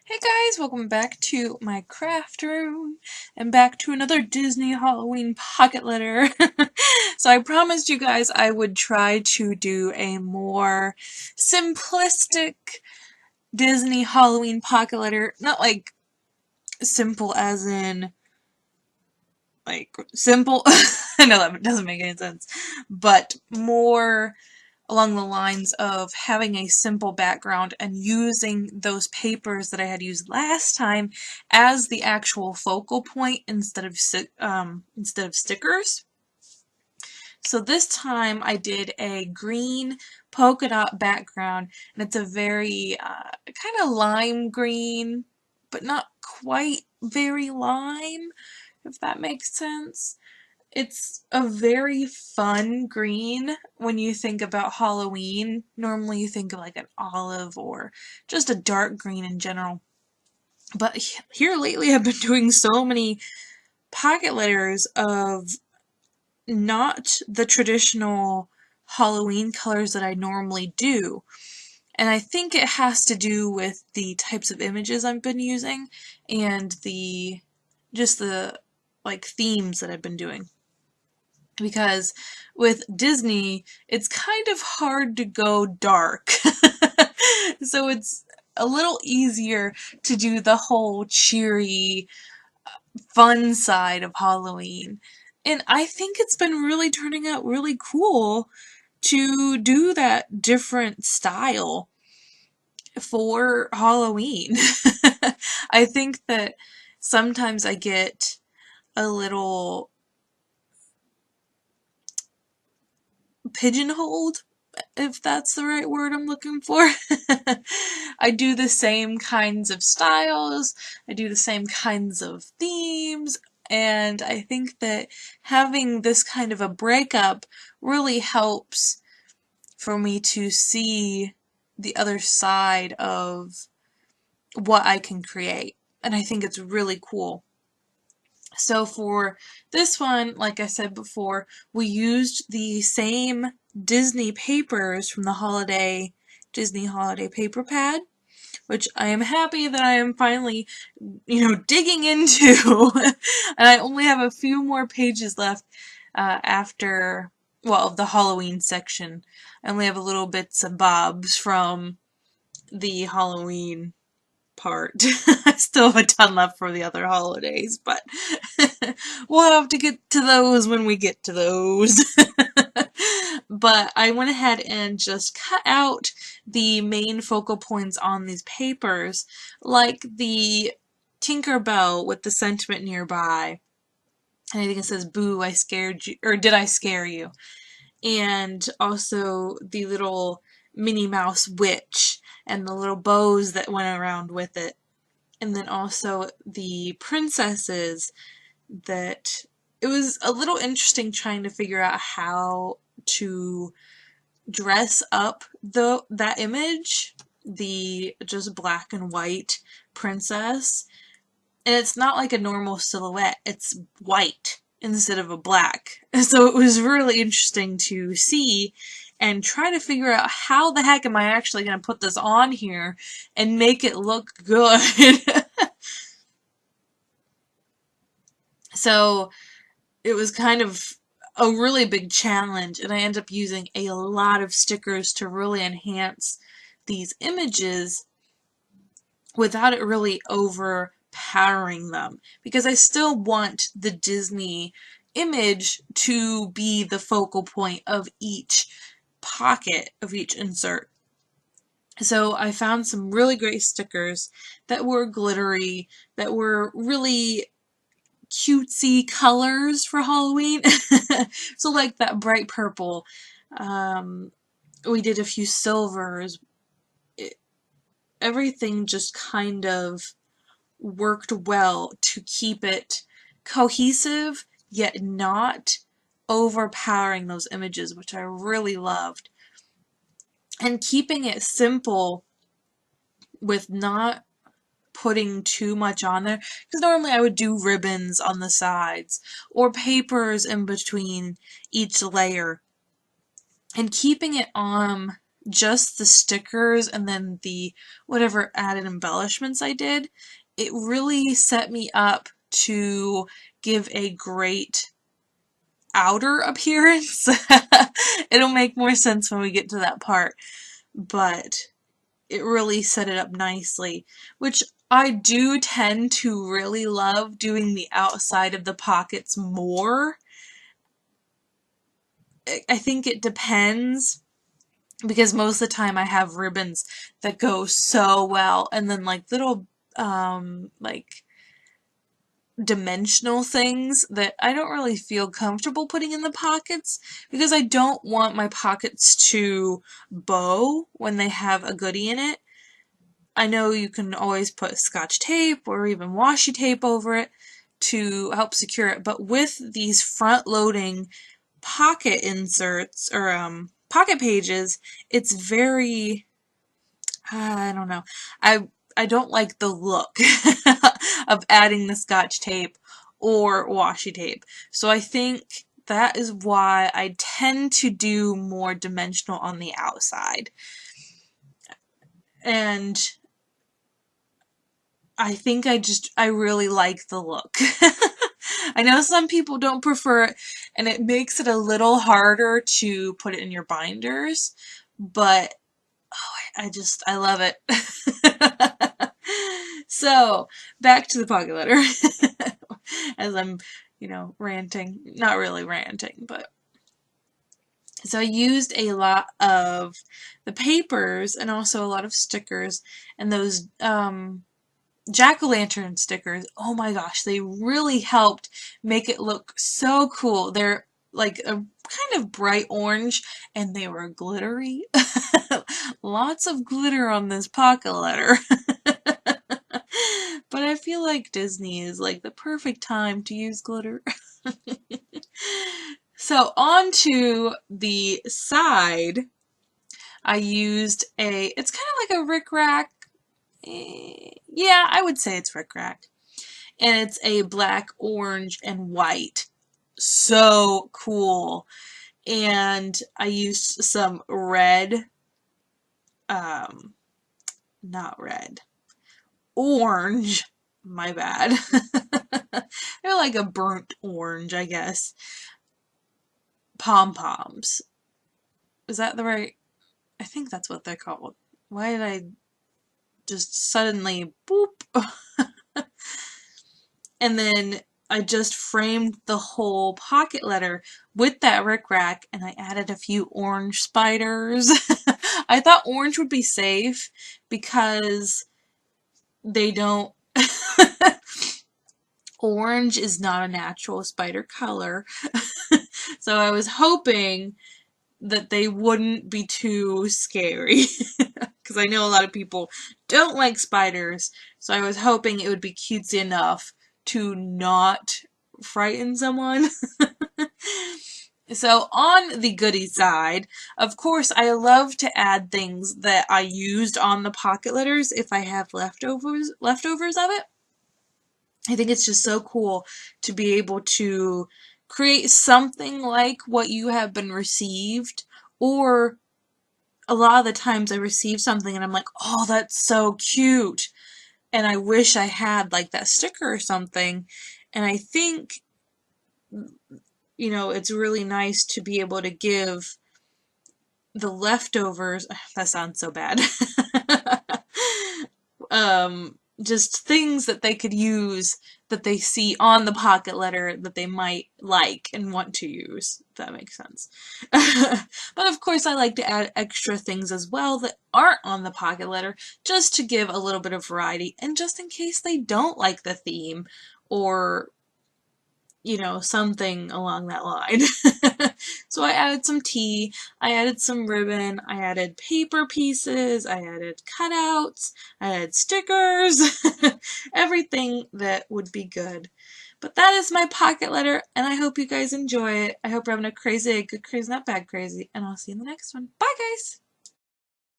Hey guys, welcome back to my craft room and back to another Disney Halloween pocket letter. So I promised you guys I would try to do a more simplistic Disney Halloween pocket letter. Not like simple as in like simple. I know that doesn't make any sense. But more along the lines of having a simple background and using those papers that I had used last time as the actual focal point instead of stickers. So this time I did a green polka dot background, and it's a very kind of lime green, but not quite very lime, if that makes sense. It's a very fun green when you think about Halloween. Normally you think of like an olive or just a dark green in general. But here lately I've been doing so many pocket letters of not the traditional Halloween colors that I normally do. And I think it has to do with the types of images I've been using and the like themes that I've been doing. Because with Disney, it's kind of hard to go dark. So it's a little easier to do the whole cheery, fun side of Halloween. And I think it's been really turning out really cool to do that different style for Halloween. I think that sometimes I get a little pigeonholed, if that's the right word I'm looking for. I do the same kinds of styles, I do the same kinds of themes, and I think that having this kind of a breakup really helps for me to see the other side of what I can create. And I think it's really cool. So for this one, like I said before, we used the same Disney papers from the Disney Holiday paper pad, which I am happy that I am finally, digging into. And I only have a few more pages left after, well, the Halloween section. I only have a little bits and bobs from the Halloween part. I still have a ton left for the other holidays, but we'll have to get to those when we get to those. But I went ahead and just cut out the main focal points on these papers, like the Tinkerbell with the sentiment nearby. And I think it says, "Boo, I scared you," or "Did I scare you?" And also the little Minnie Mouse witch and the little bows that went around with it. And then also the princesses that it was a little interesting trying to figure out how to dress up that image, the just black and white princess. And it's not like a normal silhouette, it's white instead of a black. So it was really interesting to see and try to figure out how the heck am I actually going to put this on here and make it look good. So it was kind of a really big challenge, and I ended up using a lot of stickers to really enhance these images without it really overpowering them, because I still want the Disney image to be the focal point of each pocket of each insert. So I found some really great stickers that were glittery, that were really cutesy colors for Halloween. So like that bright purple. We did a few silvers. Everything just kind of worked well to keep it cohesive, yet not overpowering those images, which I really loved. And keeping it simple with not putting too much on there, because normally I would do ribbons on the sides or papers in between each layer, and keeping it just the stickers and then the whatever added embellishments I did, it really set me up to give a great outer appearance. It'll make more sense when we get to that part, but it really set it up nicely, which I do tend to really love doing the outside of the pockets more. I think it depends, because most of the time I have ribbons that go so well, and then like little like dimensional things that I don't really feel comfortable putting in the pockets, because I don't want my pockets to bow when they have a goodie in it. I know you can always put Scotch tape or even washi tape over it to help secure it, but with these front-loading pocket inserts or pocket pages, it's very, I don't know. I don't like the look of adding the Scotch tape or washi tape. So I think that is why I tend to do more dimensional on the outside. And I think I really like the look. I know some people don't prefer it, and it makes it a little harder to put it in your binders, but I love it. So, back to the pocket letter. As I'm, ranting. Not really ranting, but. So I used a lot of the papers and also a lot of stickers, and those jack-o'-lantern stickers. Oh my gosh, they really helped make it look so cool. They're like a kind of bright orange, and they were glittery. Lots of glitter on this pocket letter. But I feel like Disney is like the perfect time to use glitter. So on to the side, I used it's kind of like a rickrack. Yeah, I would say it's rickrack. And it's a black, orange, and white. So cool. And I used some red, not red, orange, my bad. They're like a burnt orange, I guess. Pom-poms. Is that the right? I think that's what they're called. Why did I just suddenly boop? And then I just framed the whole pocket letter with that rickrack, and I added a few orange spiders. I thought orange would be safe because they don't. Orange is not a natural spider color. So I was hoping that they wouldn't be too scary. Because I know a lot of people don't like spiders. So I was hoping it would be cutesy enough to not frighten someone. So on the goodie side, of course, I love to add things that I used on the pocket letters if I have leftovers of it. I think it's just so cool to be able to create something like what you have been received, or a lot of the times I receive something and I'm like, oh, that's so cute, and I wish I had like that sticker or something. And I think, it's really nice to be able to give the leftovers, that sounds so bad, just things that they could use that they see on the pocket letter that they might like and want to use, if that makes sense. But of course I like to add extra things as well that aren't on the pocket letter, just to give a little bit of variety, and just in case they don't like the theme, or something along that line. So I added some tea, I added some ribbon, I added paper pieces, I added cutouts, I added stickers, everything that would be good. But that is my pocket letter, and I hope you guys enjoy it. I hope you're having a crazy, good crazy, not bad crazy, and I'll see you in the next one. Bye, guys!